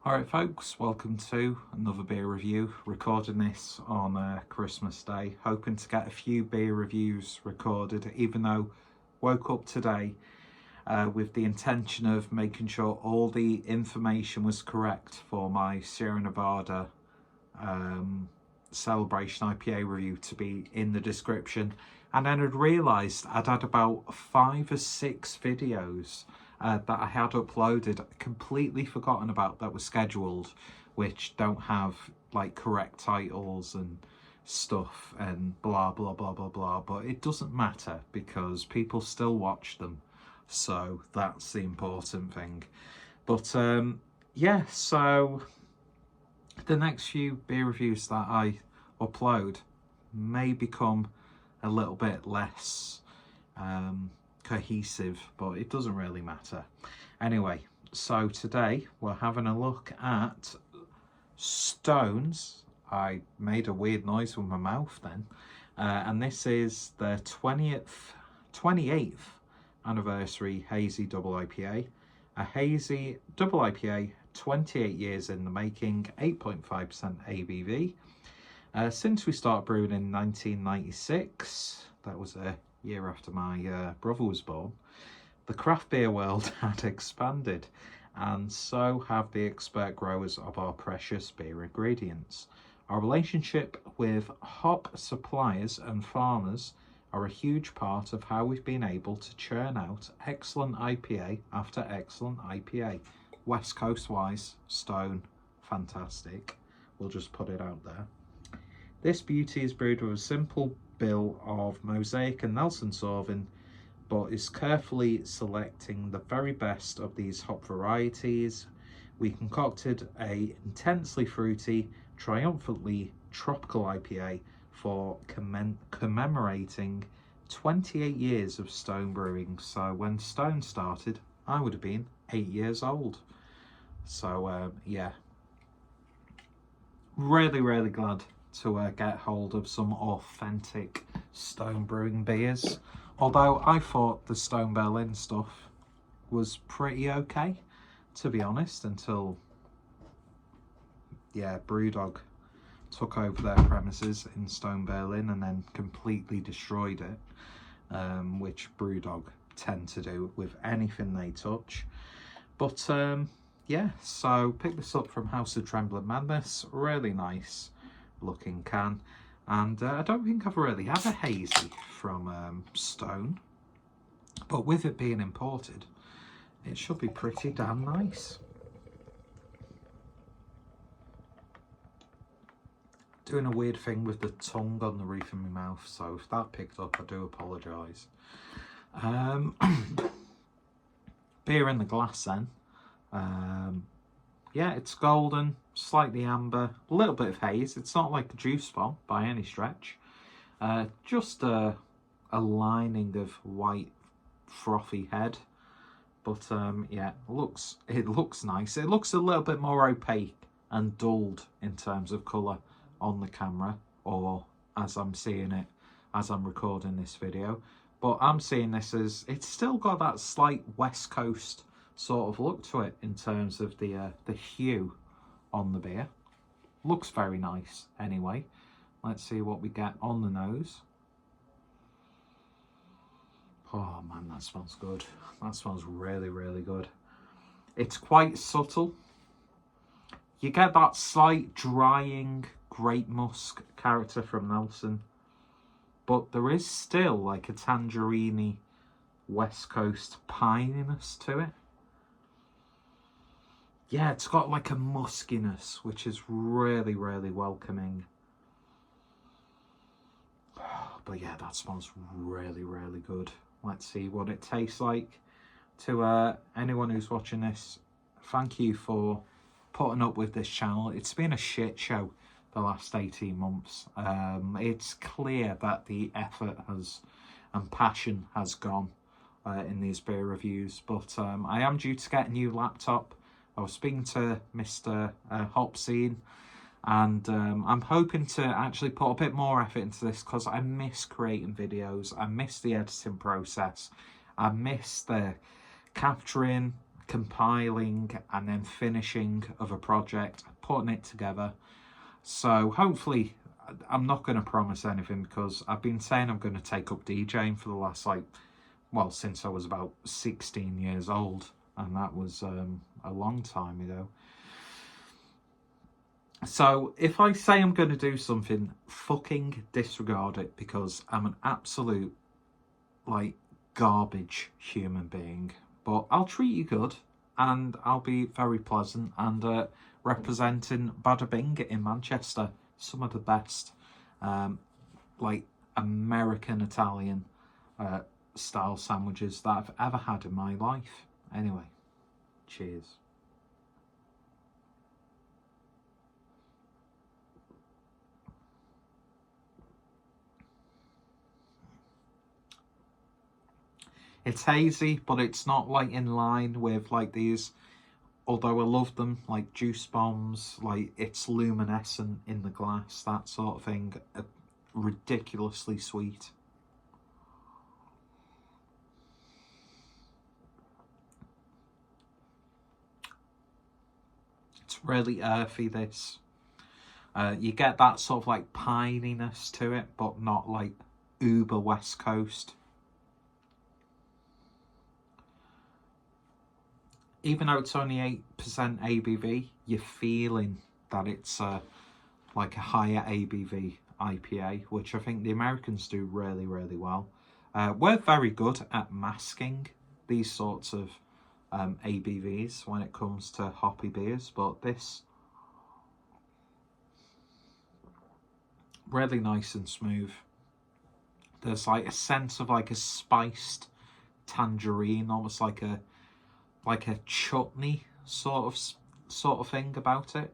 Alright folks, welcome to another beer review. Recording this on Christmas Day, hoping to get a few beer reviews recorded, even though woke up today with the intention of making sure all the information was correct for my Sierra Nevada Celebration IPA review to be in the description, and then I'd realised I'd had about 5 or 6 videos that I had uploaded, completely forgotten about, that were scheduled, which don't have like correct titles and stuff and blah blah blah blah blah, but it doesn't matter because people still watch them, so that's the important thing. But yeah, so the next few beer reviews that I upload may become a little bit less cohesive, but it doesn't really matter. Anyway, so today we're having a look at Stone's. I made a weird noise with my mouth then. And this is the 28th anniversary Hazy Double IPA. A Hazy Double IPA, 28 years in the making, 8.5% ABV. Since we started brewing in 1996, that was a year after my brother was born, the craft beer world had expanded, and so have the expert growers of our precious beer ingredients. Our relationship with hop suppliers and farmers are a huge part of how we've been able to churn out excellent IPA after excellent IPA. West Coast wise, Stone, fantastic. We'll just put it out there. This beauty is brewed with a simple bill of Mosaic and Nelson Sauvin, but is carefully selecting the very best of these hop varieties. We concocted a intensely fruity, triumphantly tropical IPA for commemorating 28 years of Stone brewing. So when Stone started, I would have been 8 years old. So yeah, really glad to get hold of some authentic Stone brewing beers. Although I thought the Stone Berlin stuff was pretty okay, to be honest, until, yeah, Brewdog took over their premises in Stone Berlin and then completely destroyed it, which Brewdog tend to do with anything they touch. But yeah, so pick this up from House of Trembling Madness. Really nice looking can, and I don't think I've really had a hazy from Stone, but with it being imported, it should be pretty damn nice. Doing a weird thing with the tongue on the roof of my mouth, so if that picked up, I do apologise. Beer in the glass then. Yeah, it's golden, slightly amber, a little bit of haze. It's not like a juice bomb by any stretch. Just a lining of white frothy head. But yeah, it looks nice. It looks a little bit more opaque and dulled in terms of colour on the camera, or as I'm seeing it as I'm recording this video. But I'm seeing this as, it's still got that slight West Coast sort of look to it in terms of the hue on the beer. Looks very nice anyway. Let's see what we get on the nose. Oh man, that smells good. That smells really good. It's quite subtle. You get that slight drying grape musk character from Nelson, but there is still like a tangerine West Coast pininess to it. Yeah, it's got like a muskiness, which is really welcoming. But yeah, that smells really good. Let's see what it tastes like. To anyone who's watching this, thank you for putting up with this channel. It's been a shit show the last 18 months. It's clear that the effort and passion has gone in these beer reviews, but I am due to get a new laptop. I was speaking to Mr. Hopscene, and I'm hoping to actually put a bit more effort into this because I miss creating videos. I miss the editing process. I miss the capturing, compiling and then finishing of a project, putting it together. So hopefully, I'm not going to promise anything because I've been saying I'm going to take up DJing for the last, like, well, since I was about 16 years old, and that was a long time ago. So if I say I'm going to do something, fucking disregard it, because I'm an absolute, like, garbage human being. But I'll treat you good, and I'll be very pleasant, and representing Bada Bing in Manchester, some of the best, like, American Italian style sandwiches that I've ever had in my life. Anyway, cheers. It's hazy, but it's not, like, in line with, like, these, although I love them, like juice bombs, like, it's luminescent in the glass, that sort of thing. Ridiculously sweet. It's really earthy, this. You get that sort of, like, pininess to it, but not, like, uber West Coast. Even though it's only 8% ABV, you're feeling that it's like a higher ABV IPA, which I think the Americans do really, really well. We're very good at masking these sorts of ABVs when it comes to hoppy beers, but this, really nice and smooth. There's, like, a sense of, like, a spiced tangerine, almost like a chutney sort of thing about it.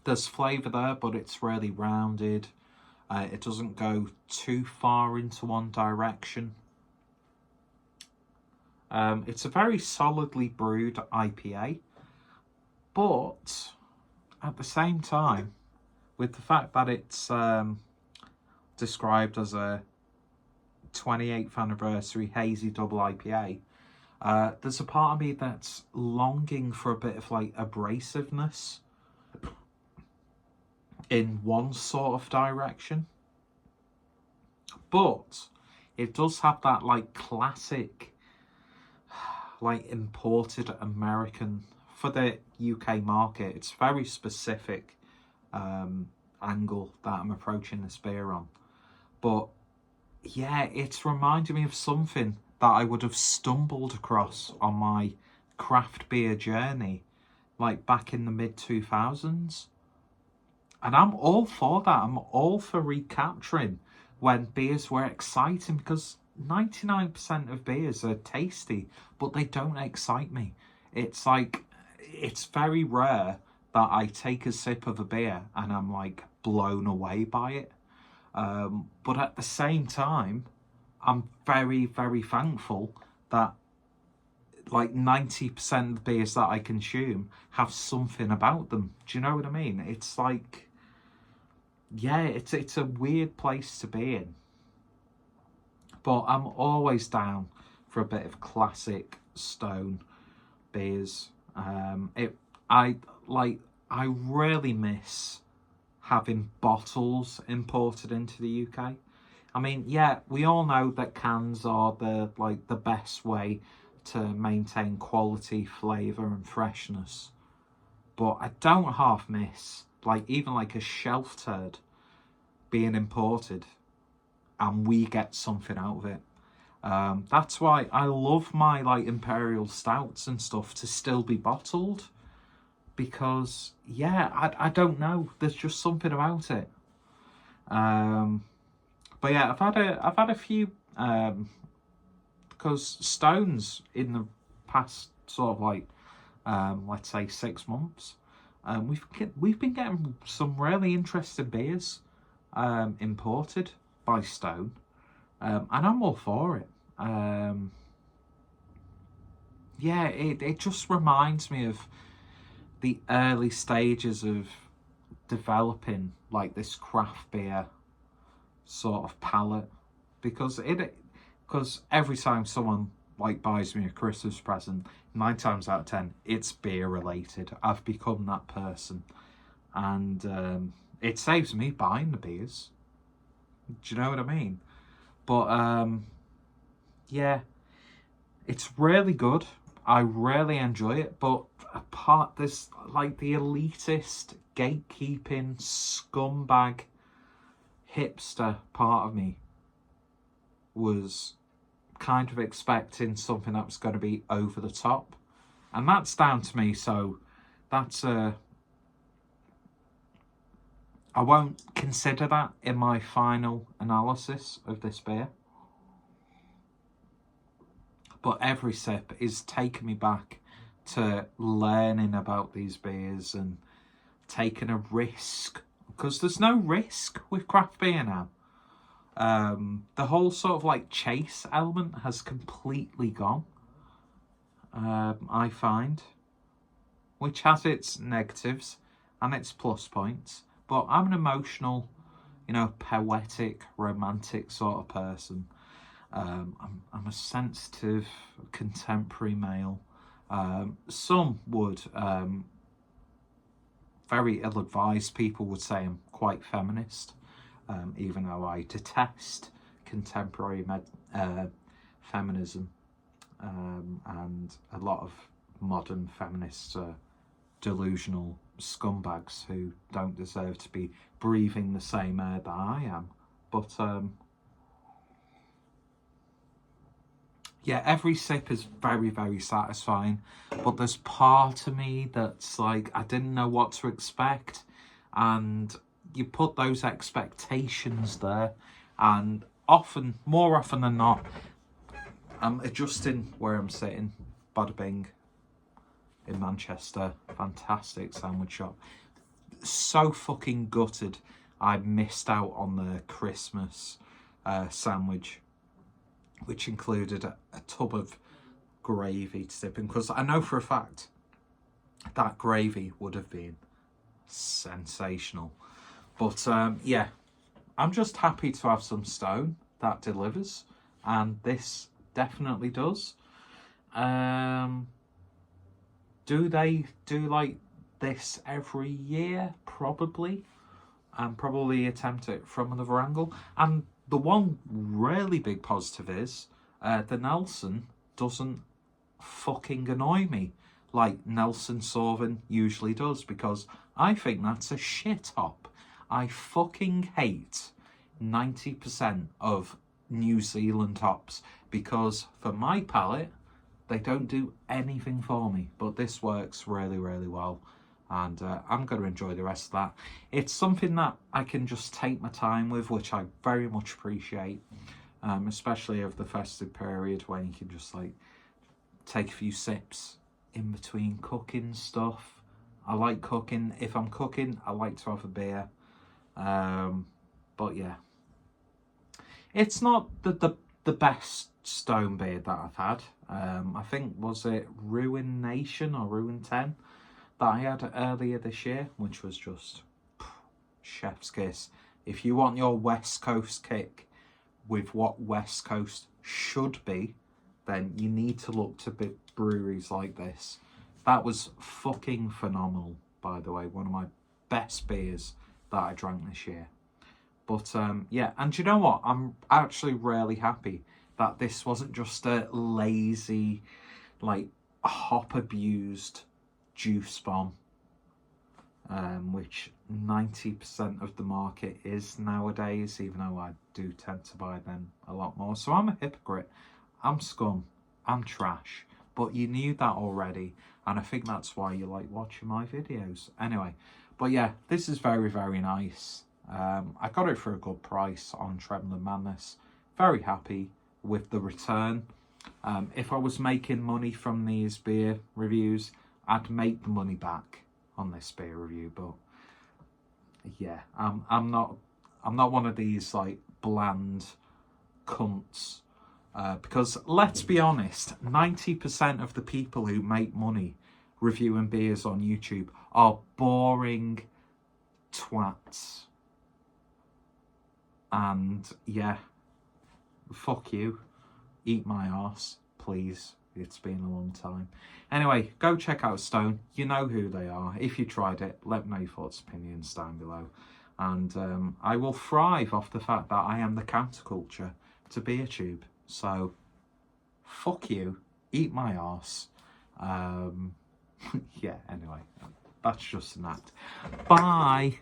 There's flavour there, but it's really rounded. It doesn't go too far into one direction. It's a very solidly brewed IPA, but at the same time, with the fact that it's described as a 28th anniversary Hazy Double IPA, there's a part of me that's longing for a bit of, like, abrasiveness in one sort of direction, but it does have that, like, classic, like, imported American, for the UK market, it's very specific angle that I'm approaching this beer on. But yeah, it's reminding me of something that I would have stumbled across on my craft beer journey, like, back in the mid-2000s. And I'm all for that. I'm all for recapturing when beers were exciting, because 99% of beers are tasty, but they don't excite me. It's like, it's very rare that I take a sip of a beer and I'm, like, blown away by it. But at the same time, I'm very, very thankful that, like, 90% of the beers that I consume have something about them. Do you know what I mean? It's like, yeah, it's a weird place to be in. But I'm always down for a bit of classic stone beers. I really miss having bottles imported into the UK. I mean, yeah, we all know that cans are the best way to maintain quality, flavour and freshness. But I don't half miss, like, even, like, a shelf turd being imported and we get something out of it. That's why I love my, like, imperial stouts and stuff to still be bottled, because, yeah, I don't know, there's just something about it. But yeah, I've had a few, because Stones in the past sort of, like, let's say 6 months, we've been getting some really interesting beers imported by Stone, and I'm all for it. Yeah, it just reminds me of the early stages of developing, like, this craft beer sort of palate, because because every time someone like buys me a Christmas present, 9 times out of 10, it's beer related. I've become that person, and it saves me buying the beers. Do you know what I mean? But yeah, it's really good. I really enjoy it, but apart this, like, the elitist, gatekeeping, scumbag, hipster part of me was kind of expecting something that was going to be over the top, and that's down to me. So that's I won't consider that in my final analysis of this beer. But every sip is taking me back to learning about these beers and taking a risk, because there's no risk with craft beer now. The whole sort of like chase element has completely gone, I find, which has its negatives and its plus points. But I'm an emotional, poetic, romantic sort of person. I'm a sensitive, contemporary male. Some would, very ill-advised people would say I'm quite feminist, even though I detest contemporary feminism, and a lot of modern feminists are delusional scumbags who don't deserve to be breathing the same air that I am. But yeah, every sip is very, very satisfying, but there's part of me that's like, I didn't know what to expect, and you put those expectations there, and more often than not, I'm adjusting where I'm sitting. Bada bing, in Manchester, fantastic sandwich shop. So fucking gutted I missed out on the Christmas sandwich, which included a tub of gravy to dip in, because I know for a fact that gravy would have been sensational. But yeah, I'm just happy to have some stone that delivers, and this definitely does. Do they do like this every year? Probably. And probably attempt it from another angle. And the one really big positive is the Nelson doesn't fucking annoy me like Nelson Sauvin usually does, because I think that's a shit hop. I fucking hate 90% of New Zealand hops, because for my palate, they don't do anything for me. But this works really, really well, and I'm going to enjoy the rest of that. It's something that I can just take my time with, which I very much appreciate, especially over the festive period, when you can just like take a few sips in between cooking stuff. I like cooking. If I'm cooking, I like to have a beer. But yeah, it's not the best stone beer that I've had. I think, was it Ruin Nation or Ruin 10 that I had earlier this year, which was just chef's kiss. If you want your West Coast kick with what West Coast should be, then you need to look to breweries like this. That was fucking phenomenal, by the way. One of my best beers that I drank this year. But yeah, and you know what? I'm actually really happy that this wasn't just a lazy, like, hop-abused juice bomb, which 90% of the market is nowadays, even though I do tend to buy them a lot more. So I'm a hypocrite. I'm scum. I'm trash. But you knew that already, and I think that's why you like watching my videos. Anyway, but yeah, this is very, very nice. I got it for a good price on Trembling Madness. Very happy with the return. If I was making money from these beer reviews, I'd make the money back on this beer review. But yeah, I'm not one of these like bland cunts. Because let's be honest, 90% of the people who make money reviewing beers on YouTube are boring twats. And yeah, fuck you. eat my arse, please. It's been a long time. Anyway, go check out Stone. You know who they are. If you tried it, let me know your thoughts, opinions down below. And I will thrive off the fact that I am the counterculture to beer tube. So, fuck you. Eat my arse. Yeah, anyway, that's just an act. Bye.